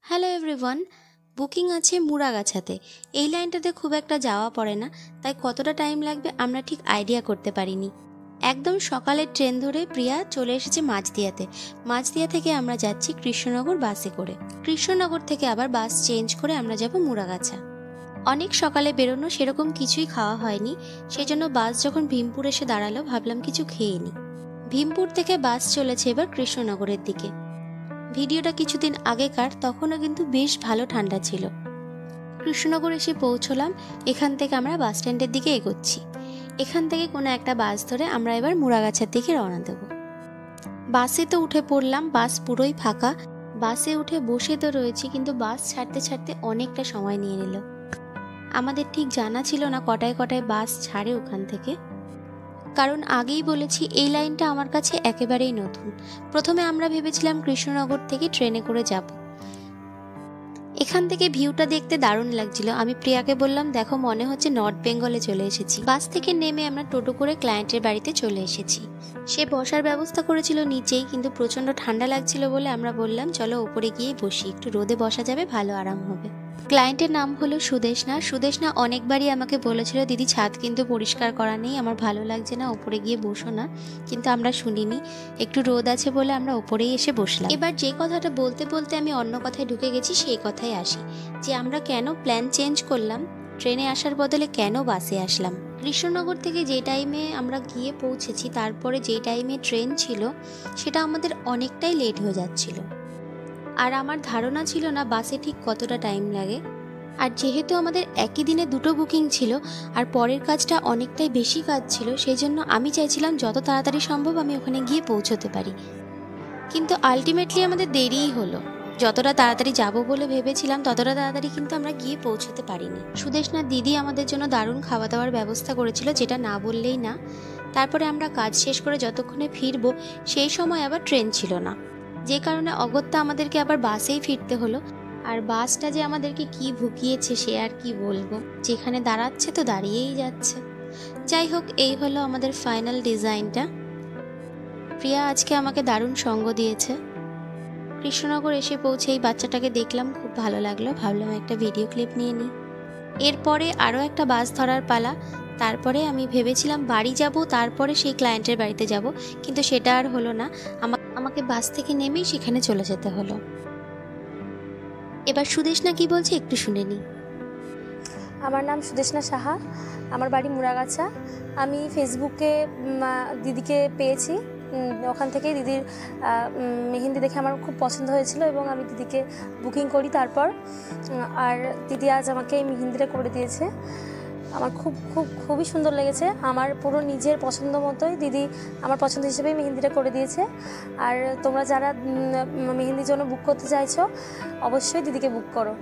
Hello everyone, booking আছে মুড়াগাছাতে। এই লাইনটাতে খুব একটা যাওয়া পড়ে না, তাই কতটা টাইম লাগবে আমরা ঠিক আইডিয়া করতে পারিনি। একদম সকালের ট্রেন ধরে প্রিয়া চলে এসেছে মাঝদিয়াতে। মাঝদিয়া থেকে আমরা যাচ্ছি কৃষ্ণনগর বাসে করে। কৃষ্ণনগর থেকে আবার বাস চেঞ্জ করে আমরা যাব মুড়াগাছা। অনেক সকালে বেরোনো, সেরকম কিছুই খাওয়া হয়নি, সেই জন্য বাস যখন ভীমপুর এসে দাঁড়ালো ভাবলাম কিছু খেয়ে নিই। ভীমপুর থেকে বাস চলেছে এবার কৃষ্ণনগরের দিকে। ভিডিওটা কিছুদিন আগেকার, তখনও কিন্তু বেশ ভালো ঠান্ডা ছিল। কৃষ্ণনগর এসে পৌঁছলাম। এখান থেকে আমরা বাস স্ট্যান্ডের দিকে এগোচ্ছি। এখান থেকে কোনো একটা বাস ধরে আমরা এবার মুড়াগাছার দিকে রওনা দেব। বাসে তো উঠে পড়লাম, বাস পুরোই ফাঁকা। বাসে উঠে বসে তো রয়েছি, কিন্তু বাস ছাড়তে ছাড়তে অনেকটা সময় নিয়ে নিল। আমাদের ঠিক জানা ছিল না কটায় কটায় বাস ছাড়ে ওখান থেকে, কারণ আগেই বলেছি এই লাইনটা আমার কাছে একেবারেই নতুন। প্রথমে আমরা ভেবেছিলাম কৃষ্ণনগর থেকে ট্রেনে করে যাব। এখান থেকে ভিউটা দেখতে দারুণ লাগছিল। আমি প্রিয়াকে বললাম, দেখো মনে হচ্ছে নর্থ বেঙ্গলে চলে এসেছি। বাস থেকে নেমে আমরা টোটো করে ক্লায়েন্টের বাড়িতে চলে এসেছি। সে বসার ব্যবস্থা করেছিল নিচেই, কিন্তু প্রচণ্ড ঠান্ডা লাগছিল বলে আমরা বললাম চলো ওপরে গিয়ে বসি, একটু রোদে বসা যাবে, ভালো আরাম হবে। ক্লায়েন্টের নাম হলো সুদেশনা। সুদেশনা অনেকবারই আমাকে বলেছিল, দিদি ছাদ কিন্তু পরিষ্কার করা নেই, আমার ভালো লাগছে না, ওপরে গিয়ে বসো না, কিন্তু আমরা শুনিনি। একটু রোদ আছে বলে আমরা ওপরেই এসে বসলাম। এবার যে কথাটা বলতে বলতে আমি অন্য কথায় ঢুকে গেছি, সেই কথায় আসি যে আমরা কেন প্ল্যান চেঞ্জ করলাম, ট্রেনে আসার বদলে কেন বাসে আসলাম। কৃষ্ণনগর থেকে যে টাইমে আমরা গিয়ে পৌঁছেছি, তারপরে যে টাইমে ট্রেন ছিল সেটা আমাদের অনেকটাই লেট হয়ে যাচ্ছিল। আর আমার ধারণা ছিল না বাসে ঠিক কতটা টাইম লাগে। আর যেহেতু আমাদের একই দিনে দুটো বুকিং ছিল আর পরের কাজটা অনেকটাই বেশি কাজ ছিল, সেই জন্য আমি চাইছিলাম যত তাড়াতাড়ি সম্ভব আমি ওখানে গিয়ে পৌঁছতে পারি। কিন্তু আলটিমেটলি আমাদের দেরিই হলো। যতটা তাড়াতাড়ি যাব বলে ভেবেছিলাম ততটা তাড়াতাড়ি কিন্তু আমরা গিয়ে পৌঁছতে পারিনি। সুদেশনার দিদি আমাদের জন্য দারুণ খাওয়া দাওয়ার ব্যবস্থা করেছিল, যেটা না বললেই না। তারপরে আমরা কাজ শেষ করে যতক্ষণে ফিরবো সেই সময় আবার ট্রেন ছিল না, যে কারণে অগত্যা আমাদেরকে আবার বাসেই ফিরতে হলো। আর বাসটা যে আমাদেরকে কি ভুগিয়েছে সে আর কি বলবো, যেখানে দাঁড়াচ্ছে তো দাঁড়িয়েই যাচ্ছে। যাই হোক, এই হলো আমাদের ফাইনাল ডিজাইনটা। প্রিয়া আজকে আমাকে দারুণ সঙ্গ দিয়েছে। কৃষ্ণনগর এসে পৌঁছে এই বাচ্চাটাকে দেখলাম, খুব ভালো লাগলো, ভাবলাম একটা ভিডিও ক্লিপ নিয়ে নিই। এরপরে আরও একটা বাস ধরার পালা। তারপরে আমি ভেবেছিলাম বাড়ি যাব, তারপরে সেই ক্লায়েন্টের বাড়িতে যাব, কিন্তু সেটা আর হলো না। আমাকে বাস থেকে নেমেই সেখানে চলে যেতে হলো। এবার সুদেশনা কি বলছে একটু শুনে নিই। আমার নাম সুদেশনা সাহা, আমার বাড়ি মুড়াগাছা। আমি ফেসবুকে দিদিকে পেয়েছি, ওখান থেকেই দিদির মেহেন্দি দেখে আমার খুব পছন্দ হয়েছিল এবং আমি দিদিকে বুকিং করি তারপর। আর দিদি আজ আমাকে এই মেহেন্দিটা করে দিয়েছে। আমার খুবই সুন্দর লেগেছে। আমার পুরো নিজের পছন্দ মতোই দিদি আমার পছন্দ হিসেবেই মেহেন্দিটা করে দিয়েছে। আর তোমরা যারা মেহেন্দির জন্য বুক করতে চাইছো অবশ্যই দিদিকে বুক করো।